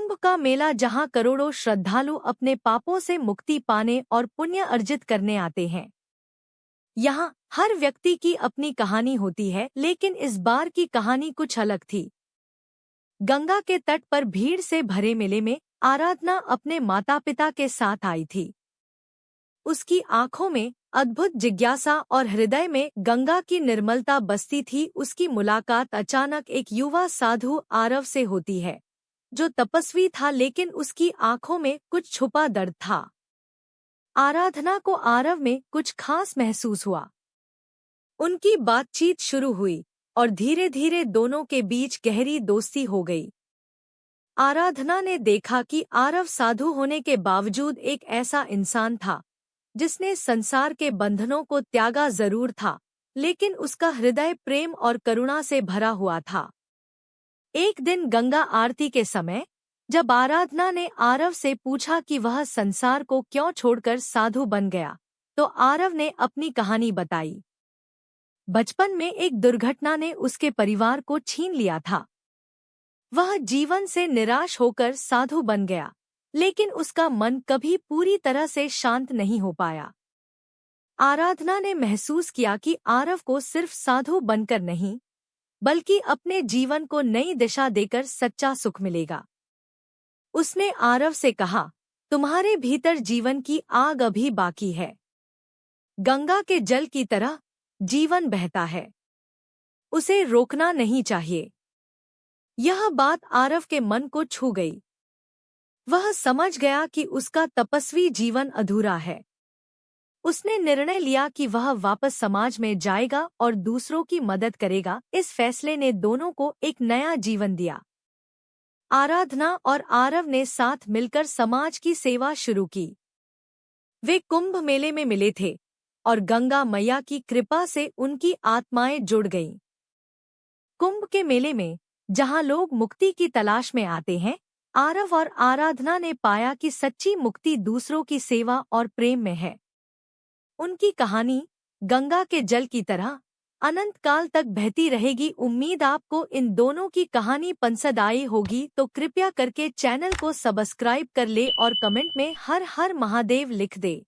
कुंभ का मेला जहां करोड़ों श्रद्धालु अपने पापों से मुक्ति पाने और पुण्य अर्जित करने आते हैं। यहाँ हर व्यक्ति की अपनी कहानी होती है, लेकिन इस बार की कहानी कुछ अलग थी। गंगा के तट पर भीड़ से भरे मेले में आराधना अपने माता पिता के साथ आई थी। उसकी आंखों में अद्भुत जिज्ञासा और हृदय में गंगा की निर्मलता बसती थी। उसकी मुलाकात अचानक एक युवा साधु आरव से होती है, जो तपस्वी था, लेकिन उसकी आंखों में कुछ छुपा दर्द था। आराधना को आरव में कुछ खास महसूस हुआ। उनकी बातचीत शुरू हुई और धीरे धीरे दोनों के बीच गहरी दोस्ती हो गई। आराधना ने देखा कि आरव साधु होने के बावजूद एक ऐसा इंसान था जिसने संसार के बंधनों को त्यागा जरूर था, लेकिन उसका हृदय प्रेम और करुणा से भरा हुआ था। एक दिन गंगा आरती के समय जब आराधना ने आरव से पूछा कि वह संसार को क्यों छोड़कर साधु बन गया, तो आरव ने अपनी कहानी बताई। बचपन में एक दुर्घटना ने उसके परिवार को छीन लिया था। वह जीवन से निराश होकर साधु बन गया, लेकिन उसका मन कभी पूरी तरह से शांत नहीं हो पाया। आराधना ने महसूस किया कि आरव को सिर्फ साधु बनकर नहीं, बल्कि अपने जीवन को नई दिशा देकर सच्चा सुख मिलेगा। उसने आरव से कहा, तुम्हारे भीतर जीवन की आग अभी बाकी है। गंगा के जल की तरह जीवन बहता है, उसे रोकना नहीं चाहिए। यह बात आरव के मन को छू गई। वह समझ गया कि उसका तपस्वी जीवन अधूरा है। उसने निर्णय लिया कि वह वापस समाज में जाएगा और दूसरों की मदद करेगा। इस फैसले ने दोनों को एक नया जीवन दिया। आराधना और आरव ने साथ मिलकर समाज की सेवा शुरू की। वे कुंभ मेले में मिले थे और गंगा मैया की कृपा से उनकी आत्माएं जुड़ गईं। कुंभ के मेले में जहां लोग मुक्ति की तलाश में आते हैं, आरव और आराधना ने पाया कि सच्ची मुक्ति दूसरों की सेवा और प्रेम में है। उनकी कहानी गंगा के जल की तरह अनंत काल तक बहती रहेगी। उम्मीद आपको इन दोनों की कहानी पसंद आई होगी, तो कृपया करके चैनल को सब्सक्राइब कर ले और कमेंट में हर हर महादेव लिख दे।